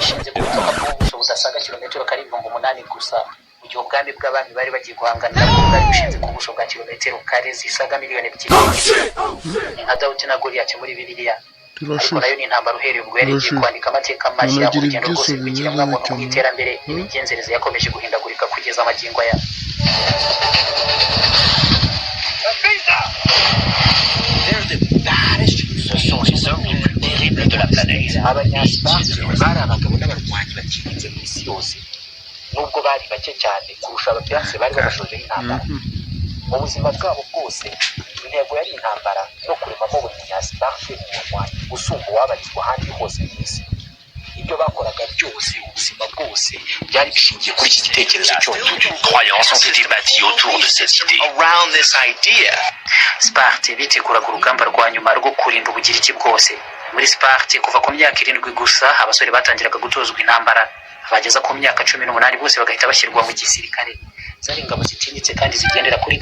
gishinze ku butaka bw'ubuso budasaga kilometero kare 8,000 gusa, mu gihe ubwami bw'abami bari bagiye guhangana nabwo bwari bushinze ku buso bwa kilometero kare zisaga miliyoni 2. Nka Dawudi na Goliyati muri Bibiliya, ariko nayo ni intambara uhereye ubwo yari igiye kwandika amateka mashya mu rugendo rwose rw'ikiremwamuntu mu iterambere n'imigenzereze yakomeje guhindagurika kugeza amagingo aya. Ce sont les hommes les plus terribles de la planète. Abanyasparta bari abagabo n'abarwanyi bakirinze mu isi yose, nubwo bari bake cyane kurusha abaperse bari babashojeho intambara. Mu buzima bwabo bwose intego yari intambara no kuremamo buri munyasparta umurwanyi usumba uwabarizwa ahandi hose mu isi. Ibyo bakoraga byose ubuzima bwose byari bishingiye kuri iki gitekerezo cyonyine. Croyances ont été bâties autour de cette idée. Around this idea. Sparte biteguraga urugamba rwa nyuma rwo kurinda ubugiriki bwose. Muri Sparte kuva ku myaka 7 gusa abasore batangiraga gutozwa intambara, abageza ku myaka 18 bose bagahita bashyirwa mu gisirikare. Zari ingabo zitinyitse kandi zigendera kuri